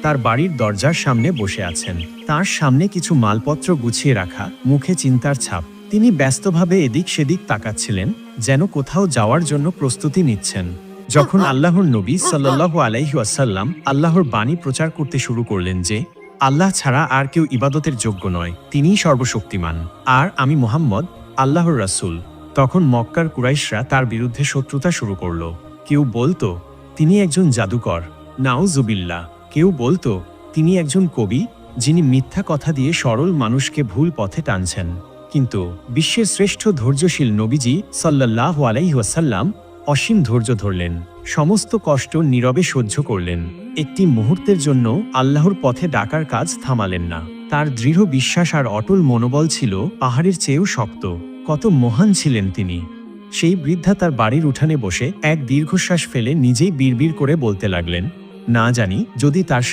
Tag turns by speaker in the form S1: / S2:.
S1: তার বাড়ির দরজার সামনে বসে আছেন। তার সামনে কিছু মালপত্র গুছিয়ে রাখা, মুখে চিন্তার ছাপ। তিনি ব্যস্তভাবে এদিক সেদিক তাকাচ্ছিলেন, যেন কোথাও যাওয়ার জন্য প্রস্তুতি নিচ্ছেন। যখন আল্লাহর নবী সাল্লাল্লাহু আলাইহি ওয়াসাল্লাম আল্লাহর বাণী প্রচার করতে শুরু করলেন যে আল্লাহ ছাড়া আর কেউ ইবাদতের যোগ্য নয়, তিনিই সর্বশক্তিমান, আর আমি মুহাম্মদ আল্লাহর রাসূল, তখন মক্কার কুরাইশরা তার বিরুদ্ধে শত্রুতা শুরু করল। কেউ বলতো তিনি একজন জাদুকর, নাউজুবিল্লাহ। কেউ বলতো তিনি একজন কবি, যিনি মিথ্যা কথা দিয়ে সরল মানুষকে ভুল পথে টানছেন। কিন্তু বিশ্বের শ্রেষ্ঠ ধৈর্যশীল নবীজি সাল্লাল্লাহু আলাইহি ওয়াসাল্লাম অসীম ধৈর্য ধরলেন, সমস্ত কষ্ট নীরবে সহ্য করলেন, একটি মুহূর্তের জন্য আল্লাহর পথে ডাকার কাজ থামালেন না। তার দৃঢ় বিশ্বাস আর অটল মনোবল ছিল পাহাড়ের চেয়েও শক্ত। কত মহান ছিলেন তিনি! সেই বৃদ্ধা তার বাড়ির উঠানে বসে এক দীর্ঘশ্বাস ফেলে নিজেই বিড়বিড় করে বলতে লাগলেন, না জানি যদি তার